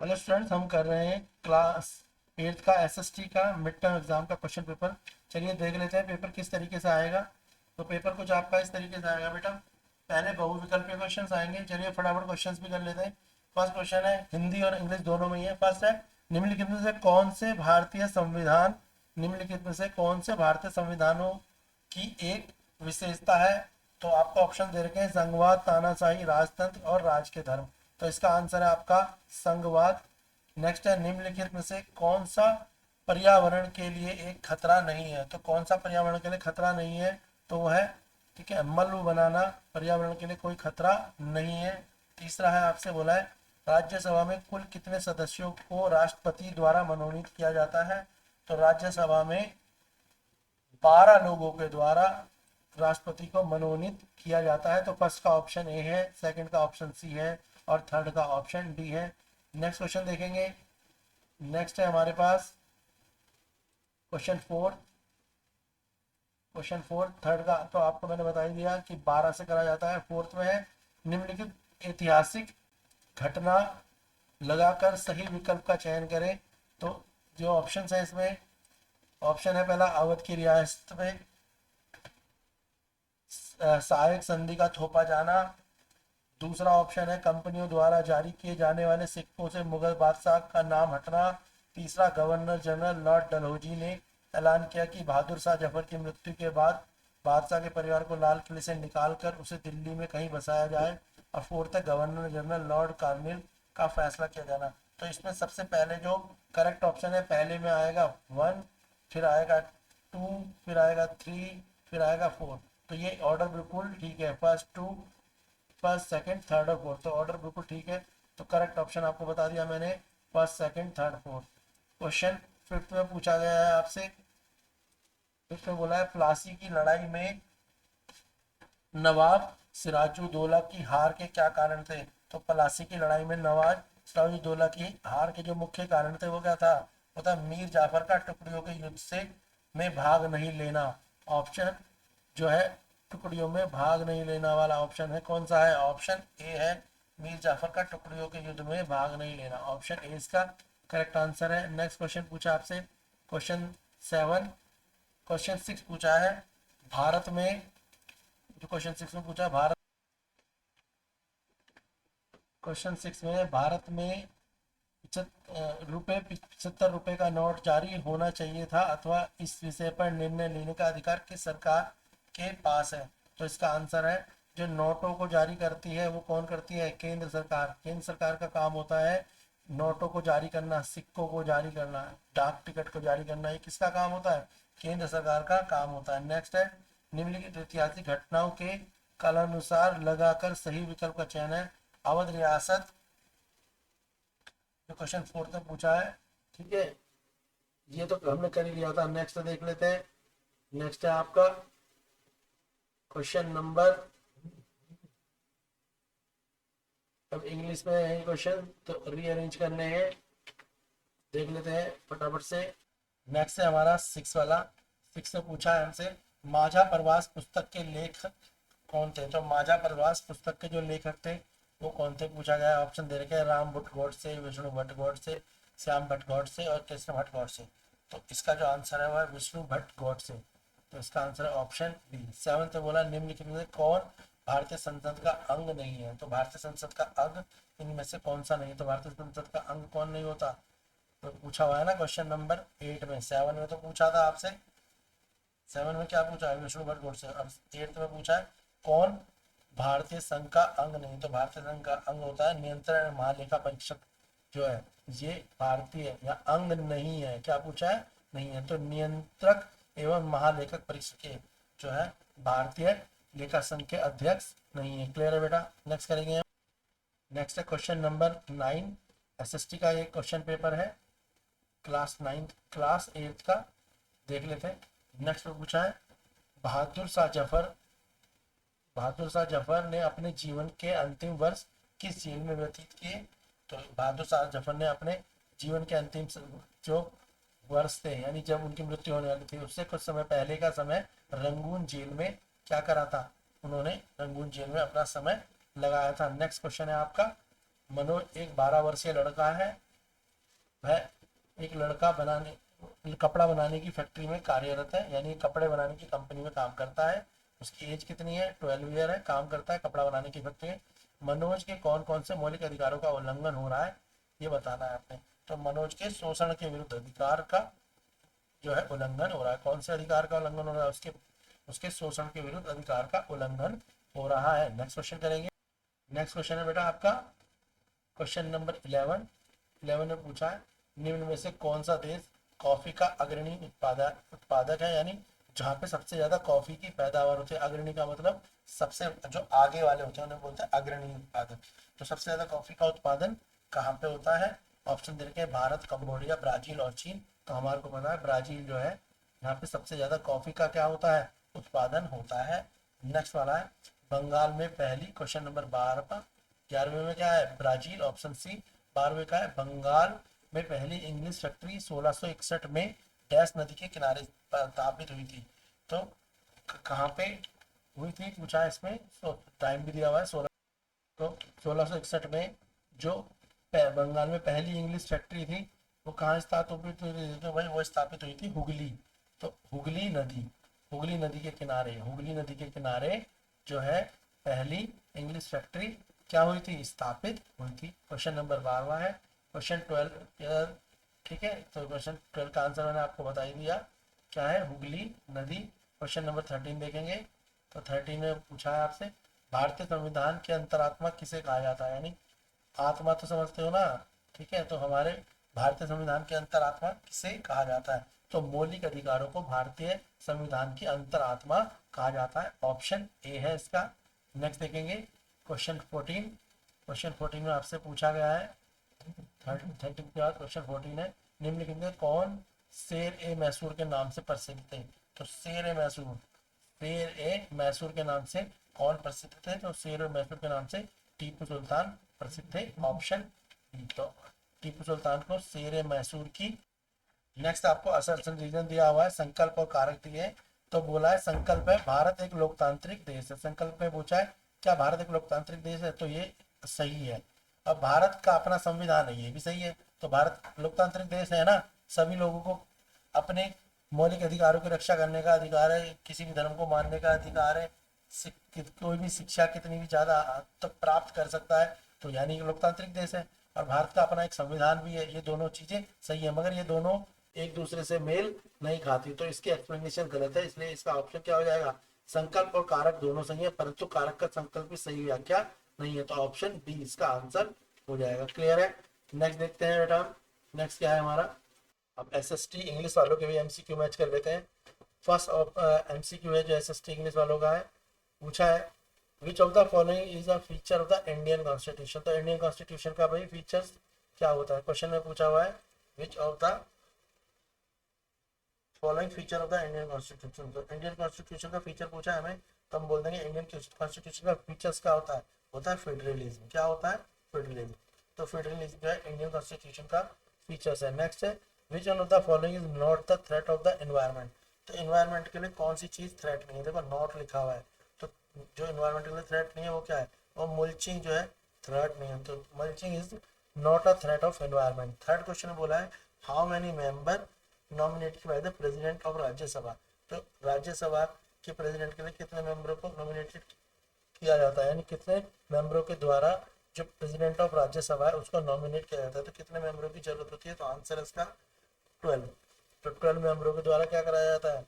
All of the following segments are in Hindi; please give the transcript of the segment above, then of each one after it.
हेलो स्टूडेंट्स, हम कर रहे हैं क्लास 8 का एसएसटी का मिड टर्म एग्जाम का क्वेश्चन पेपर। चलिए देख लेते हैं पेपर किस तरीके से आएगा। तो पेपर कुछ आपका इस तरीके से आएगा बेटा। पहले बहुविकल्पीय क्वेश्चंस आएंगे। चलिए फटाफट क्वेश्चंस भी कर लेते हैं। फर्स्ट क्वेश्चन है, हिंदी और इंग्लिश दोनों में ही है। फर्स्ट है, निम्नलिखित में से कौन से भारतीय संविधान निम्नलिखित में से कौन से भारतीय संविधानों की एक विशेषता है। तो आपको ऑप्शन दे रखे हैं, संघवाद, तानाशाही, राजतंत्र और राज के धर्म। तो इसका आंसर है आपका संघवाद। नेक्स्ट है, निम्नलिखित में से कौन सा पर्यावरण के लिए एक खतरा नहीं है। तो कौन सा पर्यावरण के लिए खतरा नहीं है, तो वो है, ठीक है, मल्ल बनाना पर्यावरण के लिए कोई खतरा नहीं है। तीसरा है, आपसे बोला है, राज्यसभा में कुल कितने सदस्यों को राष्ट्रपति द्वारा मनोनीत किया जाता है। तो राज्यसभा में 12 लोगों के द्वारा राष्ट्रपति को मनोनीत किया जाता है। तो फर्स्ट का ऑप्शन ए है, सेकंड का ऑप्शन सी है और थर्ड का ऑप्शन डी है। नेक्स्ट क्वेश्चन देखेंगे। नेक्स्ट है हमारे पास question four. Question four third का तो आपको मैंने बता ही दिया कि 12 से करा जाता है। फोर्थ में है, निम्नलिखित ऐतिहासिक घटना लगाकर सही विकल्प का चयन करें। तो जो ऑप्शन है इसमें, ऑप्शन है पहला, अवध की रियासत में सहायक संधि का थोपा जाना। दूसरा ऑप्शन है, कंपनियों द्वारा जारी किए जाने वाले सिक्कों से मुगल बादशाह का नाम हटना। तीसरा, गवर्नर जनरल लॉर्ड डलहौजी ने ऐलान किया कि बहादुर शाह जफर की मृत्यु के बाद बादशाह के परिवार को लाल किले से निकालकर उसे दिल्ली में कहीं बसाया जाए। और फोर्थ है, गवर्नर जनरल लॉर्ड कार्निल का फैसला किया जाना। तो इसमें सबसे पहले जो करेक्ट ऑप्शन है, पहले में आएगा 1, फिर आएगा 2, फिर आएगा 3, फिर आएगा 4। तो ये ऑर्डर बिल्कुल ठीक है, फर्स्ट 2, फर्स्ट सेकंड थर्ड और फोर्थ। तो ऑर्डर बिल्कुल ठीक है। तो करेक्ट ऑप्शन आपको बता दिया मैंने, first second third fourth. Question fifth में पूछा गया है आपसे। फिफ्थ में बोला है, प्लासी की लड़ाई में नवाब सिराजुद्दौला की हार के क्या कारण थे। तो प्लासी की लड़ाई में नवाब सिराजुद्दौला की हार के जो मुख्य कारण थे वो क्या था, वो था मीर जाफर का टुकड़ियों के युद्ध से में भाग नहीं लेना। ऑप्शन जो है, टुकड़ियों में भाग नहीं लेना वाला ऑप्शन है, कौन सा है, ऑप्शन ए है, मीर जाफर का टुकड़ियों के युद्ध में भाग नहीं लेना। ऑप्शन ए इसका करेक्ट आंसर है। नेक्स्ट क्वेश्चन पूछा आपसे, क्वेश्चन सेवन। क्वेश्चन सिक्स पूछा है, भारत में, जो क्वेश्चन सिक्स में पूछा है, भारत, क्वेश्चन सिक्स में भारत में रुपए 75 रुपए का नोट जारी होना चाहिए था अथवा इस विषय पर निर्णय लेने का अधिकार किस सरकार के पास है। तो इसका आंसर है, जो नोटों को जारी करती है वो कौन करती है, केंद्र सरकार। केंद्र सरकार का काम होता है नोटों को जारी करना, सिक्कों को जारी करना, डाक टिकट को जारी करना। ये किसका काम होता है, केंद्र सरकार का काम होता है। नेक्स्ट है, निम्नलिखित ऐतिहासिक घटनाओं के कालानुसार लगाकर सही विकल्प का चयन है। अवध रियासत, जो क्वेश्चन फोर्थ में पूछा है, ठीक है, ये तो हमने कर ही लिया था। नेक्स्ट देख लेते हैं। नेक्स्ट है आपका क्वेश्चन नंबर, अब इंग्लिश में है क्वेश्चन तो रीअरेंज करने हैं, देख लेते हैं फटाफट से। नेक्स्ट है हमारा सिक्स वाला। सिक्स में पूछा है हमसे, माझा प्रवास पुस्तक के लेखक कौन थे। तो माझा प्रवास पुस्तक के जो लेखक थे वो कौन थे पूछा गया है। ऑप्शन दे रखे हैं, राम भट्ट गोडसे, विष्णु भट्ट गोडसे, श्याम भट्ट गोडसे और कृष्ण भट्ट गोडसे। तो इसका जो आंसर है वह है विष्णु भट्ट गोडसे। तो इसका आंसर है ऑप्शन बी। सेवंथ में बोला, निम्नलिखित में से कौन भारतीय संसद का अंग नहीं है। तो भारतीय संसद का अंग इनमें से कौन सा नहीं है। तो भारतीय संसद का अंग कौन नहीं होता, तो पूछा हुआ है ना क्वेश्चन नंबर 8 में। 7 में तो पूछा था आपसे, 7 में क्या पूछा है, विष्णु भट्ट गोडसे। अब 8 में पूछा है, कौन भारतीय संघ का अंग नहीं। तो भारतीय संघ का अंग होता है नियंत्रण महालेखा परीक्षक, जो है ये भारतीय या अंग नहीं है। क्या पूछा है, नहीं है। तो नियंत्रक एवं महालेखक परीक्षक जो है भारतीय लेखा संघ के अध्यक्ष नहीं है। क्लियर है बेटा। नेक्स्ट करेंगे। नेक्स्ट है क्वेश्चन नंबर 9। एसएसटी का ये क्वेश्चन पेपर है, क्लास 9 क्लास 8 का, देख लेते हैं। नेक्स्ट में पूछा है, बहादुर शाह जफर बहादुर शाह जफर ने अपने जीवन के अंतिम वर्ष किस जेल में व्यतीत किए। तो बहादुर शाह जफर ने अपने जीवन के अंतिम जो वर्ष थे, यानी जब उनकी मृत्यु होने वाली थी उससे कुछ समय पहले का समय रंगून जेल में क्या करा था, उन्होंने रंगून जेल में अपना समय लगाया था। नेक्स्ट क्वेश्चन है आपका, मनोज एक 12 वर्षीय लड़का है वह एक लड़का कपड़ा बनाने की फैक्ट्री में कार्यरत है, यानी कपड़े बनाने की कंपनी में काम करता है। उसकी एज कितनी है? 12 ईयर है, काम करता है कपड़ा बनाने की फैक्ट्री में। मनोज के कौन कौन से मौलिक अधिकारों का उल्लंघन हो रहा है, ये बताना है आपने। तो मनोज के शोषण के विरुद्ध अधिकार का जो है उल्लंघन हो रहा है। कौन से अधिकार का उल्लंघन हो रहा है? उसके उसके शोषण के विरुद्ध अधिकार का उल्लंघन हो रहा है। नेक्स्ट क्वेश्चन करेंगे। नेक्स्ट क्वेश्चन है बेटा आपका क्वेश्चन नंबर 11। 11 में पूछा है निम्न में से कौन सा देश कॉफी का अग्रणी उत्पादक है, यानी जहाँ पे सबसे ज्यादा कॉफी की पैदावार होती है। अग्रणी का मतलब सबसे जो आगे वाले होते हैं उन्हें बोलते हैं अग्रणी उत्पादक। तो सबसे ज्यादा कॉफी का उत्पादन कहाँ पे होता है? ऑप्शन दे रखे हैं भारत, कंबोडिया, ब्राजील और चीन। तो हमारे को पता है ब्राजील जो है यहाँ पे सबसे ज्यादा कॉफी का क्या होता है? उत्पादन होता है। नेक्स्ट वाला है बंगाल में पहली, क्वेश्चन नंबर 12 11वें में क्या है? Brazil, option C. 12वें का है बंगाल में पहली इंग्लिश फैक्ट्री 1661 में डैश नदी के किनारे स्थापित हुई थी। तो कहाँ पे हुई थी पूछा है इसमें। टाइम भी दिया हुआ है 16। तो 1661 में जो बंगाल में पहली इंग्लिश फैक्ट्री थी वो कहाँ स्थापित हुई थी? तो भाई वो स्थापित हुई थी हुगली। तो हुगली नदी के किनारे जो है पहली इंग्लिश फैक्ट्री क्या हुई थी? स्थापित हुई थी। क्वेश्चन नंबर 12 है। क्वेश्चन 12 ठीक है, तो क्वेश्चन 12 का आंसर मैंने आपको बता ही दिया क्या है, हुगली नदी। क्वेश्चन नंबर 13 देखेंगे। तो 13 में पूछा है आपसे भारतीय संविधान के अंतरात्मा किसे कहा जाता है, यानी आत्मा तो समझते हो ना, ठीक है। तो हमारे भारतीय संविधान के अंतरात्मा किसे कहा जाता है? तो मौलिक अधिकारों को भारतीय संविधान की अंतरात्मा कहा जाता है। ऑप्शन ए है इसका। नेक्स्ट देखेंगे क्वेश्चन 14। क्वेश्चन 14 में आपसे पूछा गया है 13 के बाद क्वेश्चन 14 है निम्नलिखित में कौन शेर ए मैसूर के नाम से प्रसिद्ध थे? तो शेर ए मैसूर के नाम से कौन प्रसिद्ध थे? तो शेर ए मैसूर के नाम से टीपू सुल्तान प्रसिद्ध थे। Option D. तो टीपू सुल्तान को शेर ए मैसूर की। नेक्स्ट आपको असर्शन रीजन दिया हुआ है, संकल्प और कारक दिए। तो बोला है संकल्प है भारत एक लोकतांत्रिक देश है। संकल्प में पूछा है क्या भारत एक लोकतांत्रिक देश है? तो ये सही है। अब भारत का अपना संविधान है, ये भी सही है। तो भारत लोकतांत्रिक देश है ना, सभी लोगों को अपने मौलिक अधिकारों की रक्षा करने का अधिकार है, किसी भी धर्म को मानने का अधिकार है, कोई भी शिक्षा कितनी भी ज्यादा तक प्राप्त कर सकता है। तो यानी कि लोकतांत्रिक देश है। और भारत का अपना एक संविधान भी है। ये दोनों चीजें सही है, मगर ये दोनों एक दूसरे से मेल नहीं खाती। तो इसकी एक्सप्लेनेशन गलत है, इसलिए इसका ऑप्शन क्या हो जाएगा? संकल्प और कारक दोनों सही है, परंतु कारक का संकल्प भी सही व्याख्या नहीं है। तो ऑप्शन बी इसका आंसर हो जाएगा। क्लियर है? नेक्स्ट देखते हैं बेटा। नेक्स्ट क्या है हमारा? अब एसएसटी इंग्लिश वालों के भी एमसीक्यू मैच कर लेते हैं। फर्स्ट एमसीक्यू है जो एसएसटी इंग्लिश वालों का है। पूछा है which of the following is a feature of the Indian constitution. तो इंडियन कॉन्स्टिट्यूशन का भाई फीचर्स क्या होता है? क्वेश्चन में पूछा हुआ है which of the following feature of the Indian constitution. तो इंडियन कॉन्स्टिट्यूशन का फीचर पूछा है हमें, तो हम बोल देंगे इंडियन कॉन्स्टिट्यूशन का फीचर्स क्या होता है फेडरलिज्म। क्या होता है? फेडरलिज्म। तो फेडरलिज्म जो है इंडियन कॉन्स्टिट्यूशन का फीचर्स है। नेक्स्ट है which one of the following is not the threat of the environment. तो एनवायरमेंट के लिए कौन सी चीज थ्रेट नहीं है? देखो नॉट लिखा हुआ है, तो जो एनवायरमेंट के लिए थ्रेट नहीं है वो क्या है? और मल्चिंग जो है थ्रेट नहीं है। तो mulching is not a threat of environment. Third question बोला है how many member nominated by the president of Rajya Sabha. तो राज्यसभा के प्रेसिडेंट के लिए कितने मेंबरों को नॉमिनेटेड किया जाता है, यानी कितने मेंबरों के द्वारा जो प्रेसिडेंट ऑफ राज्यसभा है उसको नॉमिनेट किया जाता है। तो कितने मेंबरों की जरूरत होती है? तो आंसर इसका 12। तो 12 मेंबरों के द्वारा क्या कराया जाता है?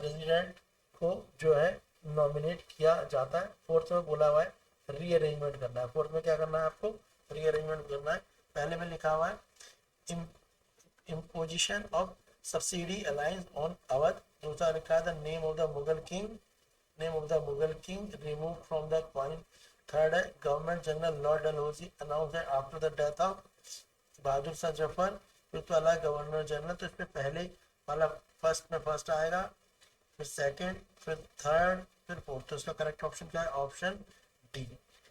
प्रेसिडेंट को जो है नॉमिनेट किया जाता है। फोर्थ में बोला हुआ है रीअरेंजमेंट करना है। फोर्थ में क्या करना है आपको? रीअरेंजमेंट करना है। पहले में लिखा हुआ है imposition of subsidy alliance on Awadh. दूसरा लिखा है the name of the Mughal king removed from the coin. Third है government general lord Dalhousie announce that after the death of Bahadur Shah Zafar. Fifth वाला गवर्नर जनरल। तो इसमें पहले वाला फर्स्ट में फर्स्ट आएगा, फिर सेकंड, फिर थर्ड, फिर फोर्थ। तो इसका करेक्ट ऑप्शन क्या है? Option D.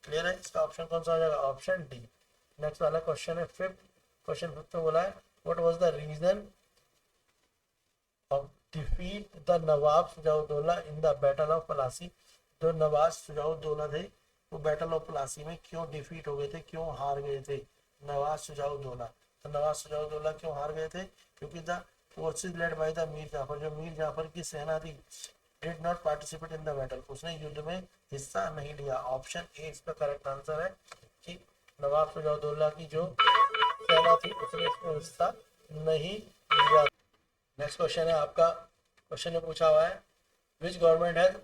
क्लियर है? इसका ऑप्शन कौन सा हो जाएगा? Option D. नेक्स्ट वाला क्वेश्चन है फिफ्थ। क्वेश्चन फिफ्थ में बोला है what was the reason of defeat the Nawab Shuja-ud-Daula in the battle of Plassey. जो नवाब सुजाउद्दौला थे वो बैटल ऑफ प्लासी में क्यों डिफीट हो गए थे, क्यों हार गए थे नवाब सुजाउद्दौला? तो नवाब सिराजुद्दौला क्यों हार गए थे? क्योंकि the forces led by the Mir Jafar, जो मीर जाफर की सेना थी, did not participate in the battle, उसने युद्ध में हिस्सा नहीं लिया। ऑप्शन ए इसका करेक्ट आंसर है कि नवाब सिराजुद्दौला की जो सेना थी उसने इसमें हिस्सा नहीं लिया। नेक्स्ट क्वेश्चन है आपका, क्वेश्चन में पूछा हुआ है which government has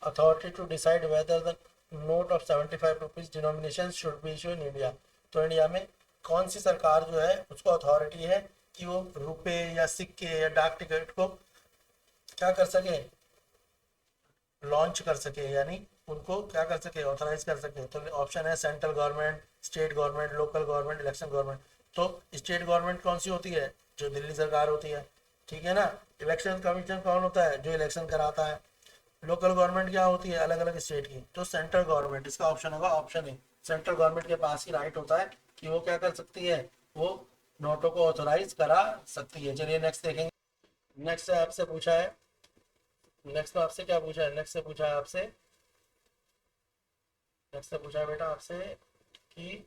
authority to decide whether the note of 75 rupees denomination should be issue in India. तो इंडिया में कौन सी सरकार जो है उसको अथॉरिटी है कि वो रुपए या सिक्के या डाक टिकट को क्या कर सके, लॉन्च कर सके, यानी उनको क्या कर सके, ऑथराइज कर सके। तो ऑप्शन है central government, state government, local government, election government. तो स्टेट गवर्नमेंट कौन सी होती है? जो दिल्ली सरकार होती है, ठीक है ना। इलेक्शन कमीशन कौन होता है? जो इलेक्शन कराता है। लोकल गवर्नमेंट क्या होती है? अलग अलग स्टेट की। तो सेंट्रल गवर्नमेंट, इसका ऑप्शन होगा ऑप्शन ए। सेंट्रल गवर्नमेंट के पास ही राइट होता है कि वो क्या कर सकती है, वो नोटों को ऑथोराइज करा सकती है। चलिए नेक्स्ट देखेंगे। नेक्स्ट है आपसे पूछा है, नेक्स्ट में आपसे क्या पूछा है, नेक्स्ट से पूछा है आपसे, नेक्स्ट से पूछा है बेटा आपसे कि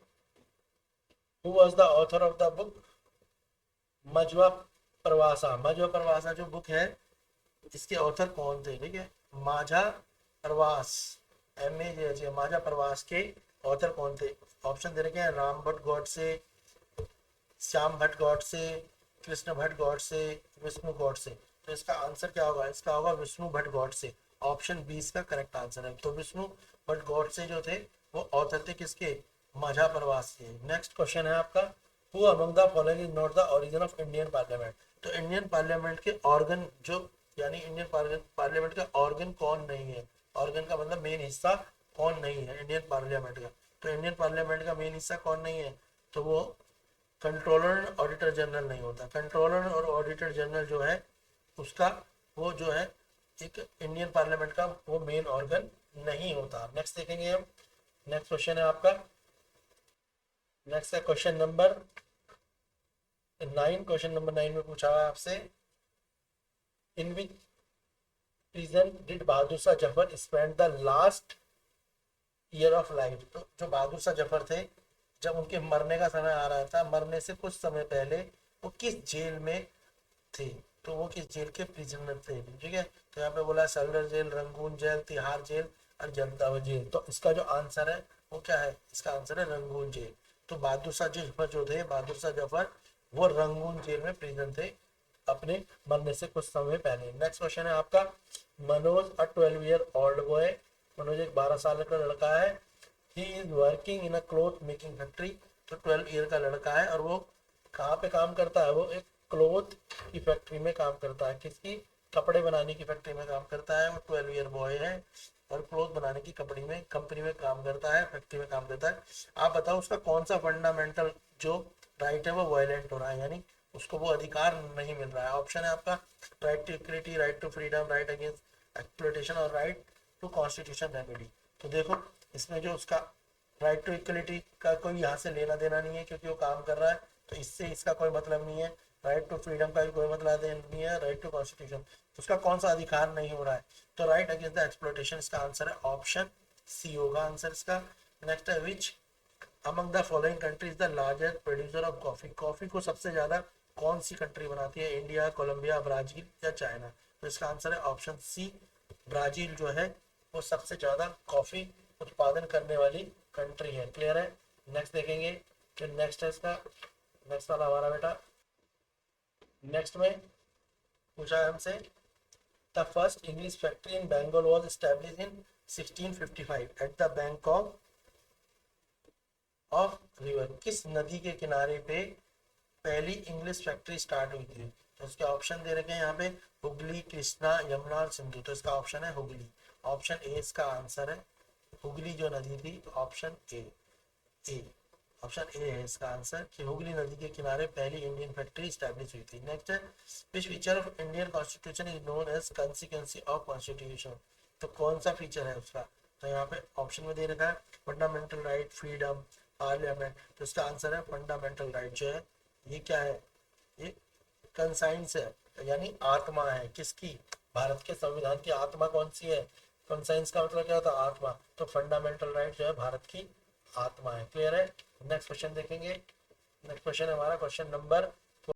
who was the author of the book Majha Pravas. Majha प्रवासा जो बुक है इसके ऑथर कौन थे? ठीक है, माझा प्रवास, MAJA, माझा प्रवास के ऑथर कौन थे? ऑप्शन दे रखे हैं राम भट्ट गॉडसे, श्याम भट्ट गॉडसे, कृष्ण भट्ट गॉडसे, विष्णु गॉडसे। तो इसका आंसर क्या होगा? इसका होगा विष्णु भट्ट गॉडसे। ऑप्शन बी इसका करेक्ट आंसर है। तो विष्णु भट्ट गॉडसे जो थे वो ऑथर थे किसके? माझा प्रवास के। नेक्स्ट क्वेश्चन है आपका who among the following is not the origin of Indian parliament. तो इंडियन पार्लियामेंट के ऑर्गन जो, यानी इंडियन पार्लियामेंट का ऑर्गन कौन नहीं है? ऑर्गन का मतलब मेन हिस्सा कौन नहीं है इंडियन पार्लियामेंट का? तो इंडियन पार्लियामेंट का मेन हिस्सा कौन नहीं है? तो वो कंट्रोलर ऑडिटर जनरल नहीं होता। कंट्रोलर और ऑडिटर जनरल जो है उसका, वो जो है एक इंडियन पार्लियामेंट का वो मेन ऑर्गन नहीं होता। नेक्स्ट देखेंगे हम। नेक्स्ट क्वेश्चन है आपका, नेक्स्ट है क्वेश्चन नंबर 9। क्वेश्चन नंबर 9 में पूछा है आपसे in which region did Bahadur Shah Zafar spend the last year of life. तो जो बहादुर शाह जफर थे, जब उनके मरने का समय आ रहा था, मरने से कुछ समय पहले वो किस जेल में थे? तो वो किस जेल के प्रिजनर थे? ठीक है, तो यहाँ पे बोला cellular jail, Rangoon jail, Tihar jail और जनता जेल। तो इसका जो आंसर है वो क्या है? इसका आंसर है रंगून जेल। तो बहादुर शाह जफर जो थे, बहादुर शाह जफर वो रंगून जेल में प्रिजन थे अपने मरने से कुछ समय पहले। नेक्स्ट क्वेश्चन है आपका मनोज अ 12 ईयर ओल्ड बॉय। मनोज एक 12 साल का लड़का है। He is working in a cloth making factory. तो 12 ईयर का लड़का है और वो कहाँ पे काम करता है? वो एक क्लोथ की फैक्ट्री में काम करता है। किसकी? कपड़े बनाने की फैक्ट्री में काम करता है। वो 12 ईयर बॉय है और क्लोथ बनाने की कपड़ी में कंपनी में काम करता है, फैक्ट्री में काम करता है। आप बताओ उसका कौन सा फंडामेंटल जो राइट है वो वायलेंट हो रहा है, यानी उसको वो अधिकार नहीं मिल रहा है। ऑप्शन है आपका right to equity, right to freedom, right against exploitation और राइट टू कॉन्स्टिट्यूशन रेमेडी। तो देखो इसमें जो उसका राइट टू इक्वलिटी का कोई यहाँ से लेना देना नहीं है क्योंकि वो काम कर रहा है, तो इससे इसका कोई मतलब नहीं है। राइट टू फ्रीडम का भी कोई मतलब नहीं है। राइट टू कॉन्स्टिट्यूशन, तो उसका कौन सा अधिकार नहीं हो रहा है? तो राइट अगेंस्ट द एक्सप्लॉयटेशन इसका आंसर है ऑप्शन सी होगा आंसर इसका। नेक्स्ट है which among the following countries the largest producer of coffee. Coffee को सबसे ज्यादा कौन सी कंट्री बनाती है? इंडिया, कोलंबिया, ब्राजील या चाइना? तो इसका आंसर है ऑप्शन सी, ब्राजील जो है वो सबसे ज्यादा कॉफी उत्पादन करने वाली कंट्री है। क्लियर है? नेक्स्ट देखेंगे। फिर नेक्स्ट है इसका, नेक्स्ट वाला हमारा बेटा, नेक्स्ट में पूछा है हमसे the first English factory in Bengal was established in 1655 at the bank of river. किस नदी के किनारे पे पहली इंग्लिश फैक्ट्री स्टार्ट हुई थी? तो इसके ऑप्शन दे रखे हैं यहाँ पे हुगली, कृष्णा, यमुना और सिंधु। तो इसका ऑप्शन है हुगली। ऑप्शन ए इसका आंसर है। हुगली जो नदी थी, ऑप्शन ए ऑप्शन ए है इसका आंसर कि हुगली नदी के किनारे पहली इंडियन फैक्ट्री स्टैब्लिश हुई थी। नेक्स्ट है which feature of Indian constitution is known as consistency of constitution. तो कौन सा फीचर है उसका? तो यहाँ पे ऑप्शन में दे रखा है फंडामेंटल राइट, फ्रीडम, पार्लियामेंट। तो इसका आंसर है फंडामेंटल राइट जो है ये क्या है? ये कंसाइंस है, यानी आत्मा है। किसकी? भारत के संविधान की आत्मा कौन सी है? कंसाइंस का मतलब क्या होता है? आत्मा। तो फंडामेंटल राइट जो है भारत की आत्मा है। क्लियर है? नेक्स्ट क्वेश्चन देखेंगे। नेक्स्ट क्वेश्चन है हमारा क्वेश्चन नंबर